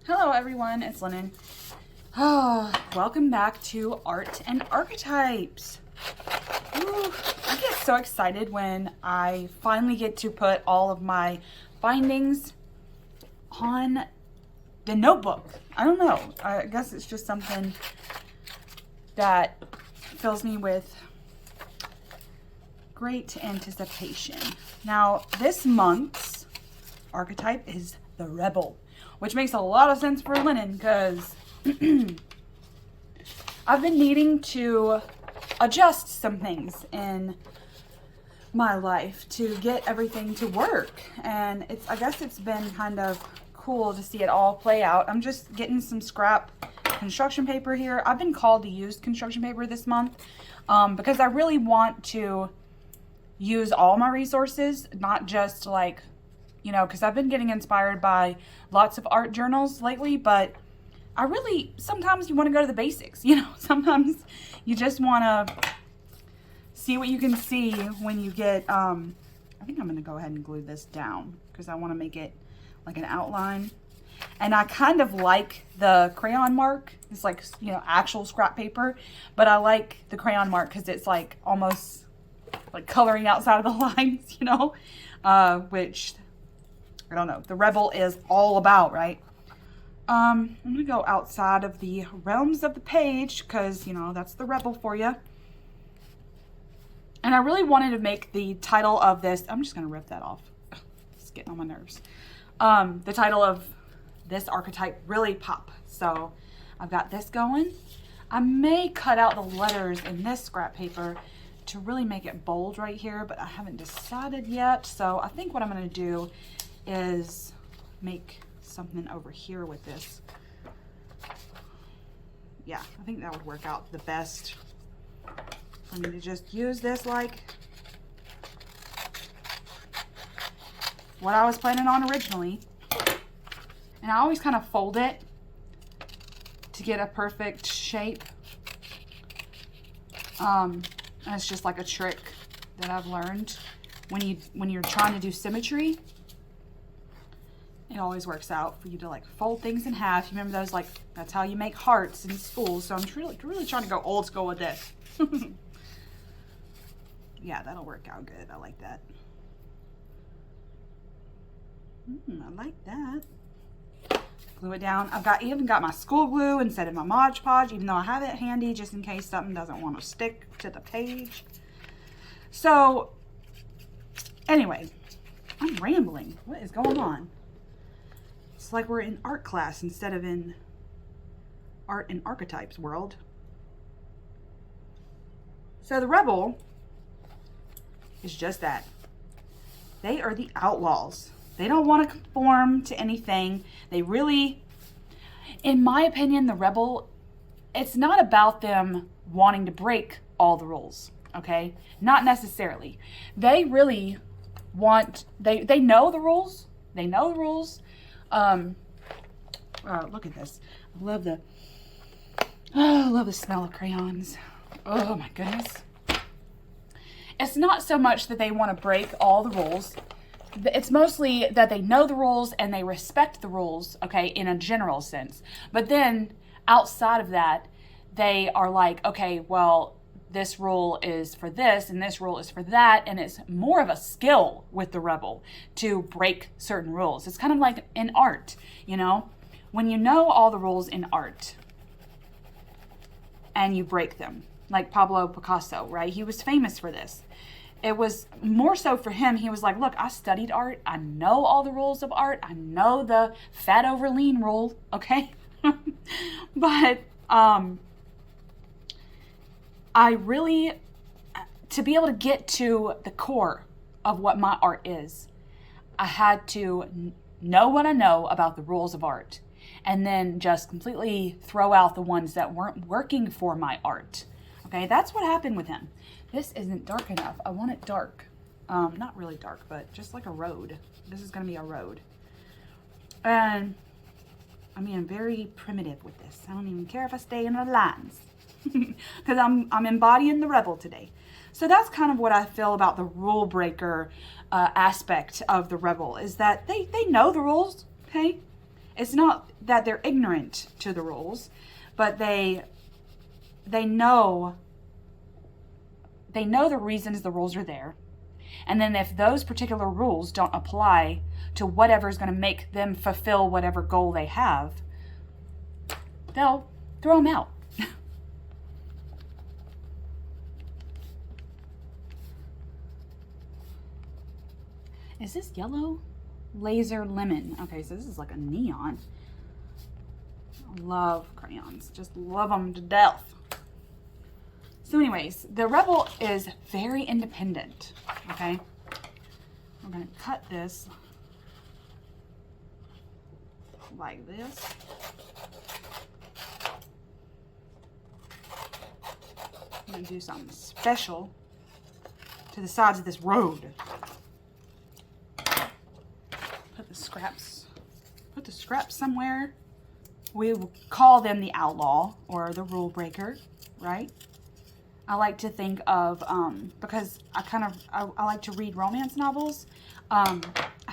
Hello everyone, it's Lennon. Welcome back to Art and Archetypes. Ooh, I get so excited when I finally get to put all of my findings on the notebook. I don't know, I guess it's just something that fills me with great anticipation. Now, this month's archetype is the Rebel, which makes a lot of sense for Lennon because I've been needing to adjust some things in my life to get everything to work. And I guess it's been kind of cool to see it all play out. I'm just getting some scrap construction paper here. I've been called to use construction paper this month because I really want to use all my resources, not just like, you know, because I've been getting inspired by lots of art journals lately, but sometimes you want to go to the basics, you know, sometimes you just want to see what you can see when you get, I think I'm going to go ahead and glue this down because I want to make it like an outline. And I kind of like the crayon mark. It's like, you know, actual scrap paper, but I like the crayon mark because it's like almost like coloring outside of the lines, you know, which I don't know, the Rebel is all about, right? I'm gonna go outside of the realms of the page because, you know, that's the Rebel for you. And I really wanted to make the title of this, I'm just gonna rip that off. It's getting on my nerves. The title of this archetype really pop. So I've got this going. I may cut out the letters in this scrap paper to really make it bold right here, but I haven't decided yet. So I think what I'm gonna do is make something over here with this. Yeah, I think that would work out the best for me to just use this like what I was planning on originally. And I always kind of fold it to get a perfect shape. And it's just like a trick that I've learned when you're trying to do symmetry. It always works out for you to like fold things in half. You remember those, like, that's how you make hearts in school. So I'm really trying to go old school with this. Yeah, that'll work out good. I like that. I like that. Glue it down. I've even got my school glue instead of my Mod Podge, even though I have it handy just in case something doesn't want to stick to the page. So anyway, I'm rambling. What is going on? It's like we're in art class instead of in Art and Archetypes world. So the Rebel is just that. They are the outlaws. They don't want to conform to anything. They really, in my opinion, the Rebel, it's not about them wanting to break all the rules, okay? Not necessarily. They really want, they know the rules. They know the rules. Look at this. I love the smell of crayons. Oh my goodness. It's not so much that they want to break all the rules. It's mostly that they know the rules and they respect the rules, okay, in a general sense. But then outside of that, they are like, okay, well, this rule is for this and this rule is for that. And it's more of a skill with the Rebel to break certain rules. It's kind of like in art, you know, when you know all the rules in art and you break them, like Pablo Picasso, right? He was famous for this. It was more so for him. He was like, look, I studied art. I know all the rules of art. I know the fat over lean rule. Okay. But, I really, to be able to get to the core of what my art is, I had to know what I know about the rules of art and then just completely throw out the ones that weren't working for my art. Okay, that's what happened with him. This isn't dark enough. I want it dark. Not really dark, but just like a road. This is going to be a road. And, I mean, I'm very primitive with this. I don't even care if I stay in the lines. Because I'm embodying the Rebel today. So that's kind of what I feel about the rule breaker aspect of the Rebel, is that they know the rules, okay? it's not that they're ignorant to the rules, but they know the reasons the rules are there. And then if those particular rules don't apply to whatever is going to make them fulfill whatever goal they have, they'll throw them out. Is this yellow? Laser lemon. Okay, so this is like a neon. I love crayons. Just love them to death. So anyways, the Rebel is very independent, okay? We're going to cut this like this. I'm going to do something special to the sides of this road. Put the scraps somewhere. We will call them the outlaw or the rule breaker, right? I like to think of, because I like to read romance novels. I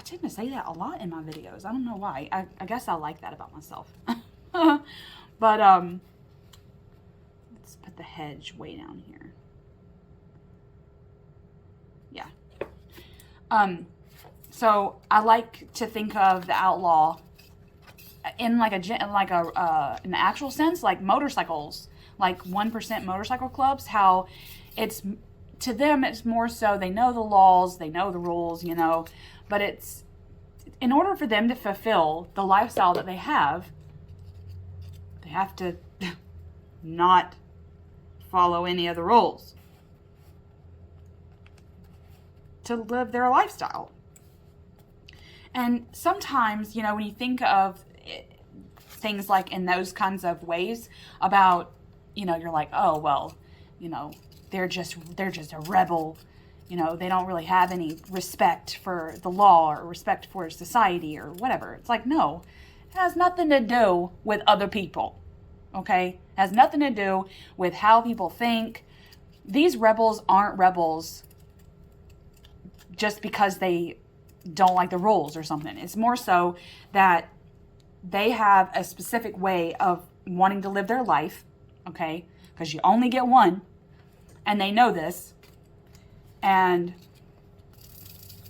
tend to say that a lot in my videos. I don't know why. I guess I like that about myself. But, let's put the hedge way down here. Yeah. So I like to think of the outlaw in like an actual sense, like motorcycles, like 1% motorcycle clubs, how it's, to them, it's more so they know the laws, they know the rules, you know, but it's, in order for them to fulfill the lifestyle that they have to not follow any of the rules to live their lifestyle. And sometimes, you know, when you think of things like in those kinds of ways about, you know, you're like, oh, well, you know, they're just a rebel. You know, they don't really have any respect for the law or respect for society or whatever. It's like, no, it has nothing to do with other people. Okay? It has nothing to do with how people think. These rebels aren't rebels just because they don't like the rules or something. It's more so that they have a specific way of wanting to live their life, okay? Because you only get one, and they know this. And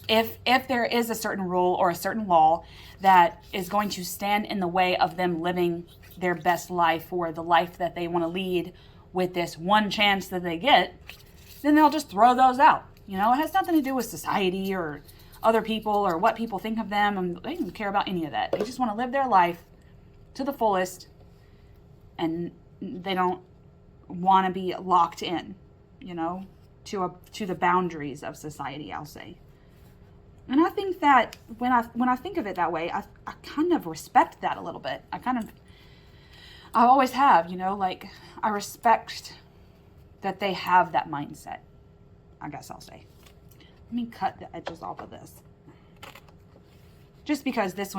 if there is a certain rule or a certain law that is going to stand in the way of them living their best life or the life that they want to lead with this one chance that they get, then they'll just throw those out. You know, it has nothing to do with society or other people or what people think of them, and they don't care about any of that. They just want to live their life to the fullest, and they don't want to be locked in, you know, to the boundaries of society, I'll say. And I think that when I think of it that way, I kind of respect that a little bit. I always have, you know, like I respect that they have that mindset, I guess I'll say. Let me cut the edges off of this. Just because this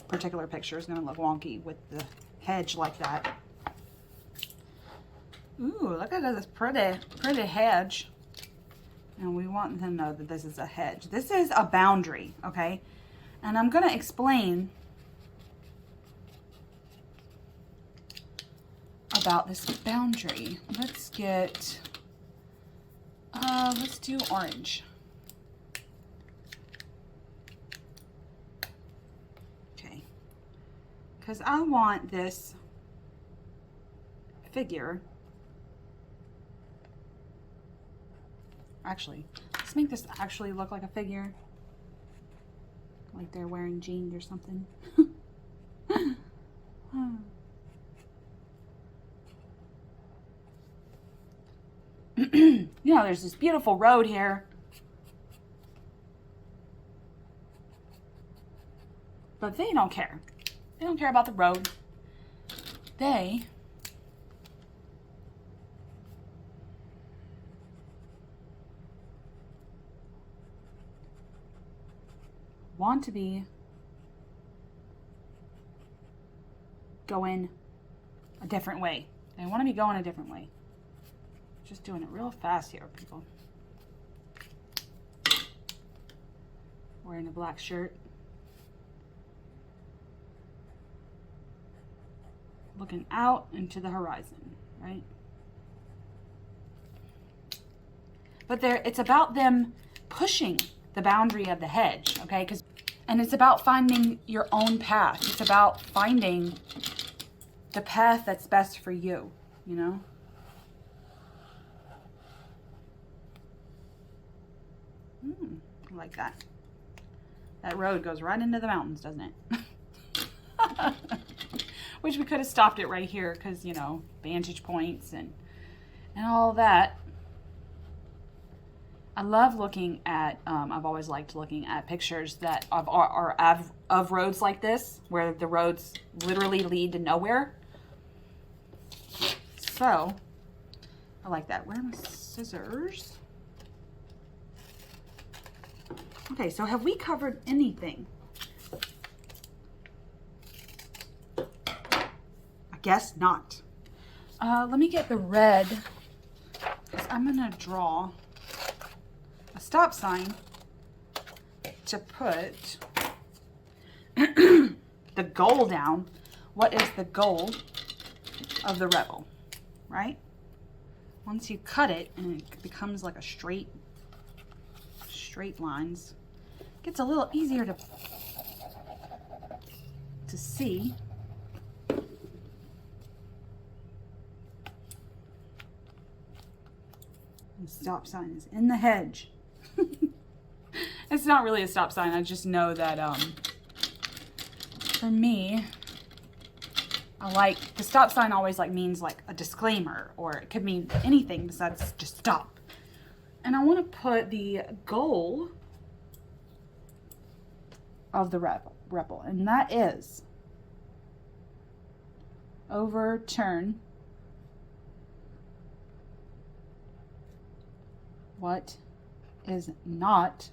particular picture is gonna look wonky with the hedge like that. Ooh, look at this pretty hedge. And we want to know that this is a hedge. This is a boundary, okay? And I'm gonna explain about this boundary. Let's get, let's do orange. Okay. Because I want this figure. Actually, let's make this actually look like a figure. Like they're wearing jeans or something. You know, there's this beautiful road here. But they don't care. They don't care about the road. They want to be going a different way. They want to be going a different way. Just doing it real fast here, people. Wearing a black shirt. looking out into the horizon, right? But it's about them pushing the boundary of the hedge, okay? And it's about finding your own path. It's about finding the path that's best for you, you know? I like that. That road goes right into the mountains, doesn't it? Wish we could have stopped it right here because, you know, vantage points and all that. I love looking at, I've always liked looking at pictures that of roads like this, where the roads literally lead to nowhere. So, I like that. Where are my scissors? Okay, so have we covered anything? I guess not. Let me get the red, because I'm going to draw a stop sign to put the goal down. What is the goal of the rebel, right? Once you cut it and it becomes like a straight lines, it gets a little easier to see. The stop sign is in the hedge. It's not really a stop sign. I just know that for me, I like the stop sign always means like a disclaimer, or it could mean anything besides just stop. And I want to put the goal of the rebel, and that is overturn what is not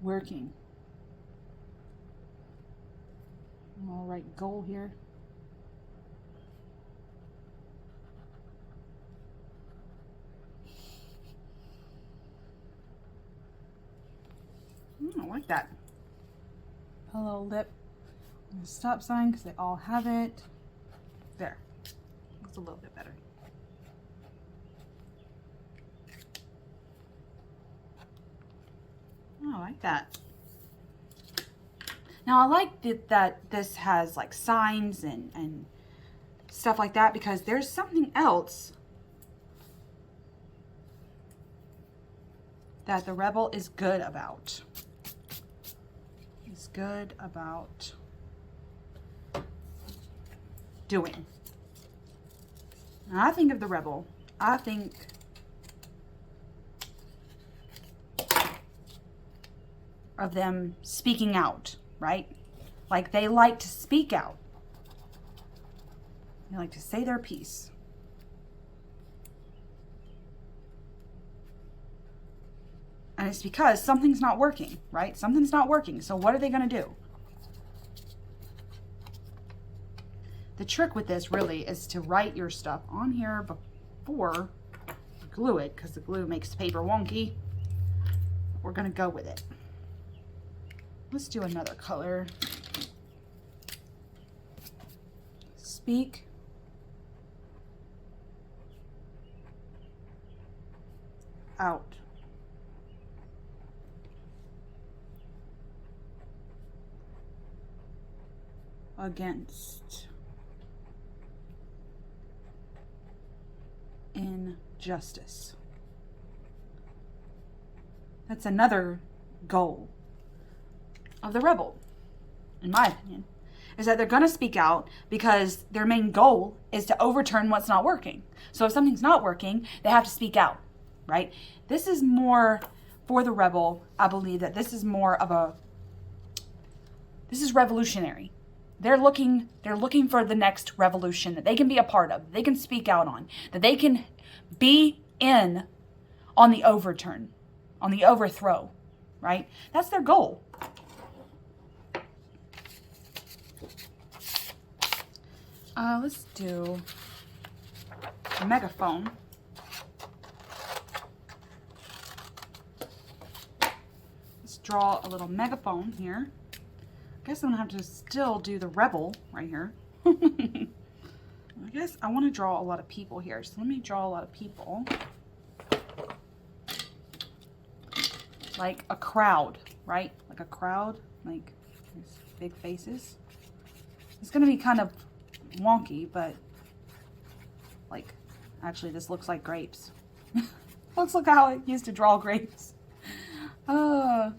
working. I'll write goal here. I like that. A little lip and a stop sign because they all have it. There. Looks a little bit better. Oh, I like that. Now I like that this has like signs and stuff like that, because there's something else that the rebel is good about. Is good about doing. When I think of the rebel, I think of them speaking out, right? Like they like to speak out. They like to say their piece. And it's because something's not working, right? Something's not working. So what are they going to do? The trick with this really is to write your stuff on here before you glue it, because the glue makes the paper wonky. We're going to go with it. Let's do another color. Speak out. Against injustice. That's another goal of the rebel, in my opinion, is that they're going to speak out because their main goal is to overturn what's not working. So if something's not working, they have to speak out, right? This is more for the rebel. I believe that this is more of this is revolutionary. They're looking for the next revolution that they can be a part of, that they can speak out on, that they can be in on the overturn, on the overthrow, right? That's their goal. Let's do a megaphone. Let's draw a little megaphone here. I guess I'm gonna have to still do the rebel right here. I guess I want to draw a lot of people here. So let me draw a lot of people. Like a crowd, right? Like a crowd, like these big faces. It's going to be kind of wonky, but like, actually this looks like grapes. Let's look how I used to draw grapes. But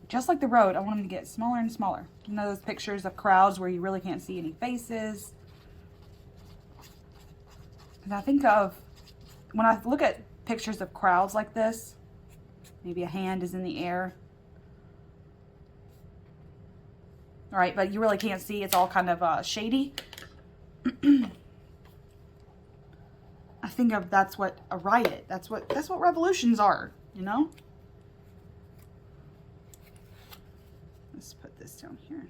just like the road, I want them to get smaller and smaller. You know those pictures of crowds where you really can't see any faces? And I think of, when I look at pictures of crowds like this, maybe a hand is in the air. All right, but you really can't see. It's all kind of shady. I think of that's what a riot. That's what revolutions are, you know? Let's put this down here.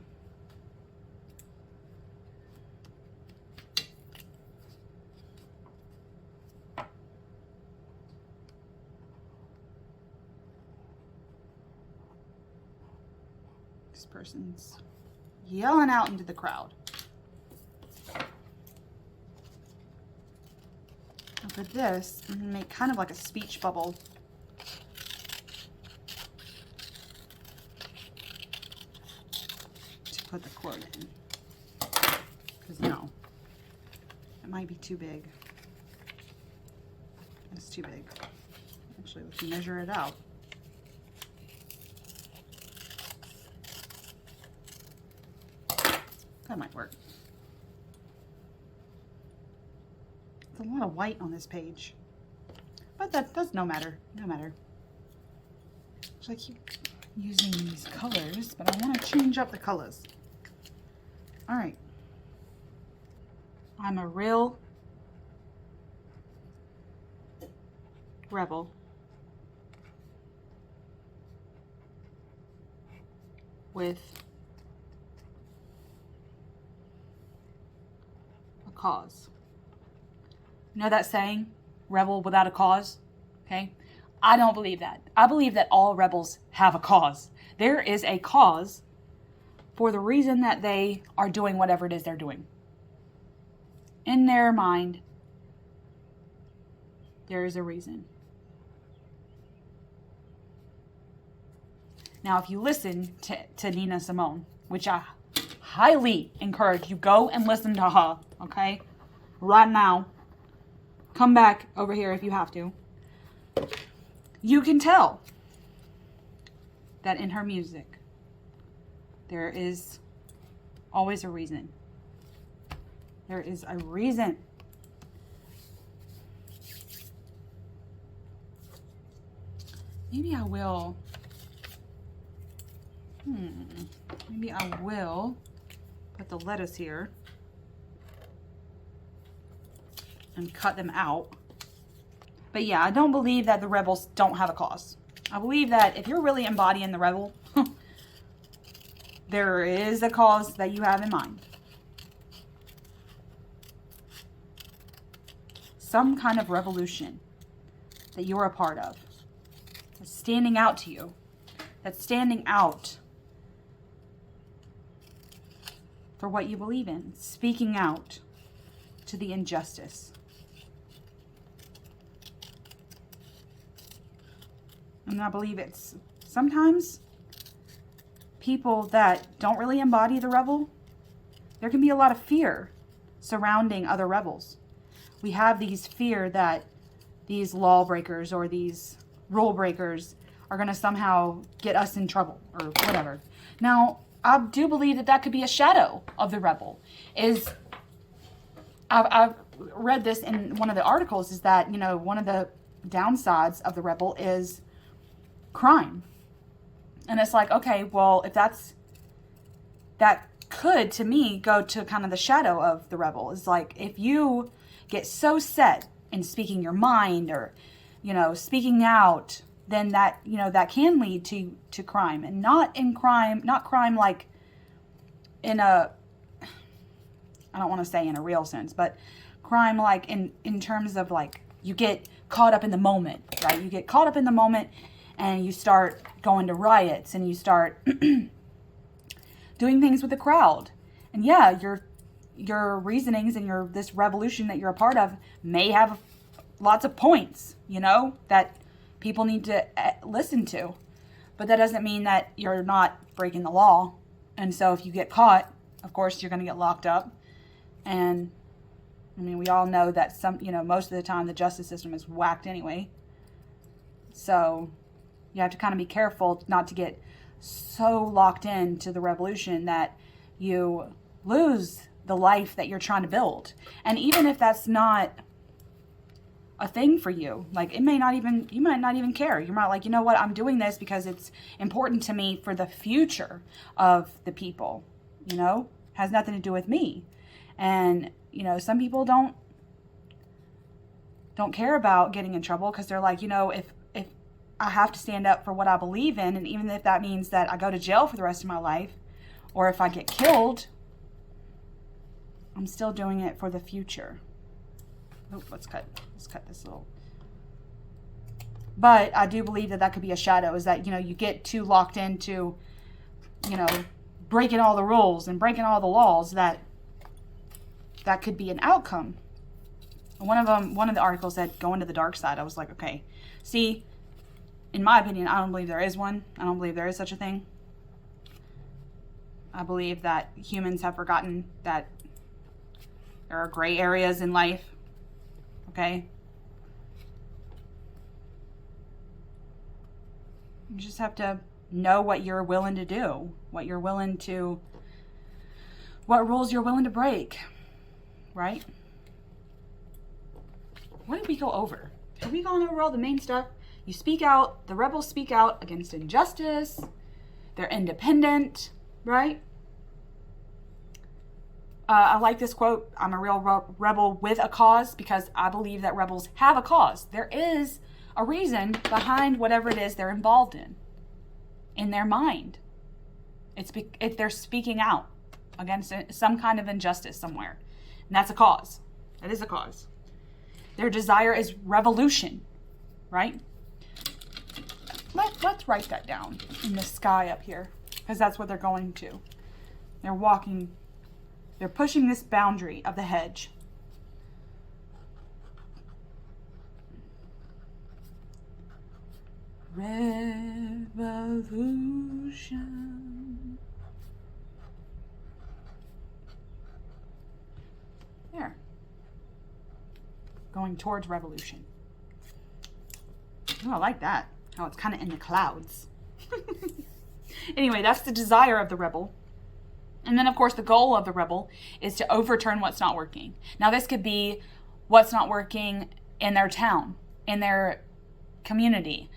This person's yelling out into the crowd. And for this, I'm going to make kind of like a speech bubble. To put the quote in. Because no, it might be too big. It's too big. Actually, let's measure it out. That might work. There's a lot of white on this page, but that's no matter. No matter. So I keep using these colors, but I want to change up the colors. All right. I'm a real rebel with a cause. You know that saying, rebel without a cause? Okay? I don't believe that. I believe that all rebels have a cause. There is a cause for the reason that they are doing whatever it is they're doing. In their mind, there is a reason. Now, if you listen to Nina Simone, which I highly encourage you, go and listen to her, okay? Right now. Come back over here if you have to. You can tell that in her music, there is always a reason. There is a reason. Maybe I will. Maybe I will put the lettuce here and cut them out. But yeah, I don't believe that the rebels don't have a cause. I believe that if you're really embodying the rebel, there is a cause that you have in mind. Some kind of revolution that you're a part of. That's standing out to you. That's standing out for what you believe in. Speaking out to the injustice. And I believe it's sometimes people that don't really embody the rebel, there can be a lot of fear surrounding other rebels. We have these fear that these lawbreakers or these rule breakers are going to somehow get us in trouble or whatever. Now, I do believe that that could be a shadow of the rebel. I've read this in one of the articles, is that, you know, one of the downsides of the rebel is crime. And it's like, okay, well, if that could, to me, go to kind of the shadow of the rebel. It's like, if you get so set in speaking your mind or, you know, speaking out, then that, you know, that can lead to crime. And not crime like in a, I don't want to say in a real sense, but crime like in terms of like, you get caught up in the moment, right? You get caught up in the moment and you start going to riots and you start doing things with the crowd. And yeah, your reasonings and this revolution that you're a part of may have lots of points, that people need to listen to. But that doesn't mean that you're not breaking the law. And so if you get caught, of course, you're going to get locked up. And I mean, we all know that most of the time the justice system is whacked anyway. So you have to kind of be careful not to get so locked into the revolution that you lose the life that you're trying to build. And even if that's not a thing for you, like you might not even care. You might like, you know what, I'm doing this because it's important to me for the future of the people, has nothing to do with me. And, some people don't care about getting in trouble because they're like, if I have to stand up for what I believe in, and even if that means that I go to jail for the rest of my life, or if I get killed, I'm still doing it for the future. Oh, let's cut this little. But I do believe that could be a shadow, is that, you get too locked into, breaking all the rules and breaking all the laws, that could be an outcome. One of the articles said, go into the dark side. I was like, okay, see, in my opinion, I don't believe there is one. I don't believe there is such a thing. I believe that humans have forgotten that there are gray areas in life. Okay? You just have to know what you're willing to do, what rules you're willing to break, right? What did we go over? Have we gone over all the main stuff? You speak out, the rebels speak out against injustice. They're independent, right? I like this quote, I'm a real rebel with a cause, because I believe that rebels have a cause. There is a reason behind whatever it is they're involved in their mind. They're speaking out against some kind of injustice somewhere. And that's a cause. That is a cause. Their desire is revolution, right? Let's write that down in the sky up here, because that's what they're going to. They're pushing this boundary of the hedge. Revolution. There. Going towards revolution. Oh, I like that. How it's kind of in the clouds. Anyway, that's the desire of the rebel. And then, of course, the goal of the rebel is to overturn what's not working. Now, this could be what's not working in their town, in their community,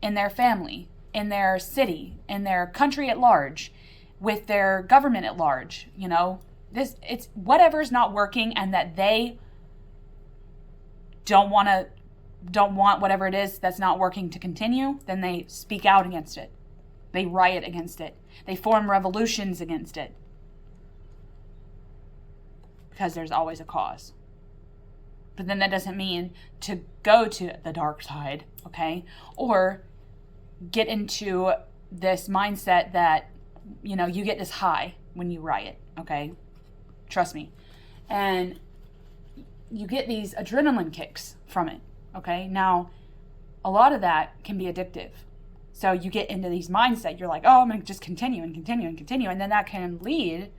in their family, in their city, in their country at large, with their government at large. It's whatever's not working, and that they don't want whatever it is that's not working to continue, then they speak out against it. They riot against it. They form revolutions against it. Because there's always a cause. But then that doesn't mean to go to the dark side, okay? Or get into this mindset that, you get this high when you riot, okay? Trust me. And you get these adrenaline kicks from it, okay? Now, a lot of that can be addictive. So you get into these mindset, you're like, oh, I'm going to just continue and continue and continue. And then that can lead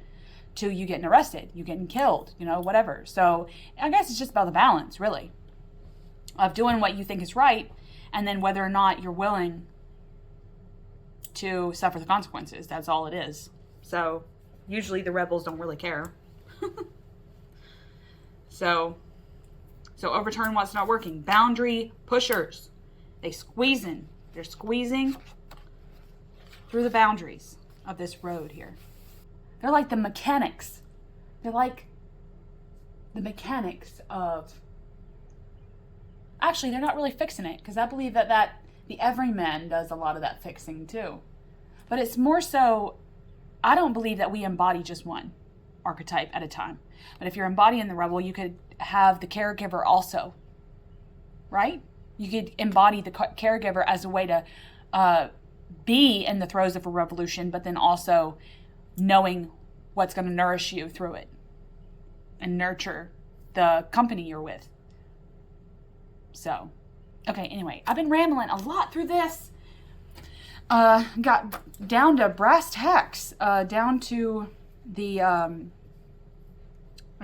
to you getting arrested, you getting killed, whatever. So I guess it's just about the balance, really, of doing what you think is right, and then whether or not you're willing to suffer the consequences. That's all it is. So usually the rebels don't really care. So overturn what's not working. Boundary pushers. They're squeezing through the boundaries of this road here. They're like the mechanics. They're like the mechanics of... Actually, they're not really fixing it, because I believe that the everyman does a lot of that fixing too. But it's more so, I don't believe that we embody just one archetype at a time. But if you're embodying the rebel, you could have the caregiver also, right? You could embody the caregiver as a way to be in the throes of a revolution, but then also knowing what's going to nourish you through it and nurture the company you're with. So, okay, anyway, I've been rambling a lot through this. Got down to brass tacks, down to the, I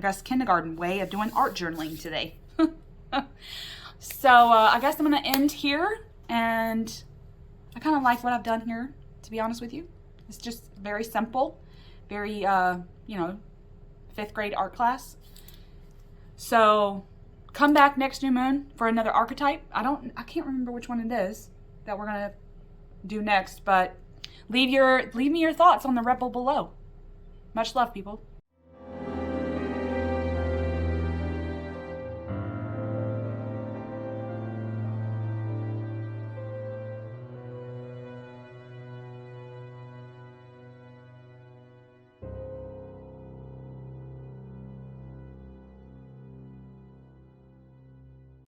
guess, kindergarten way of doing art journaling today. So, I guess I'm going to end here, and I kind of like what I've done here, to be honest with you. It's just very simple, very, you know, 5th grade art class. So, come back next new moon for another archetype. I can't remember which one it is that we're going to do next, but leave me your thoughts on the Rebel below. Much love, people.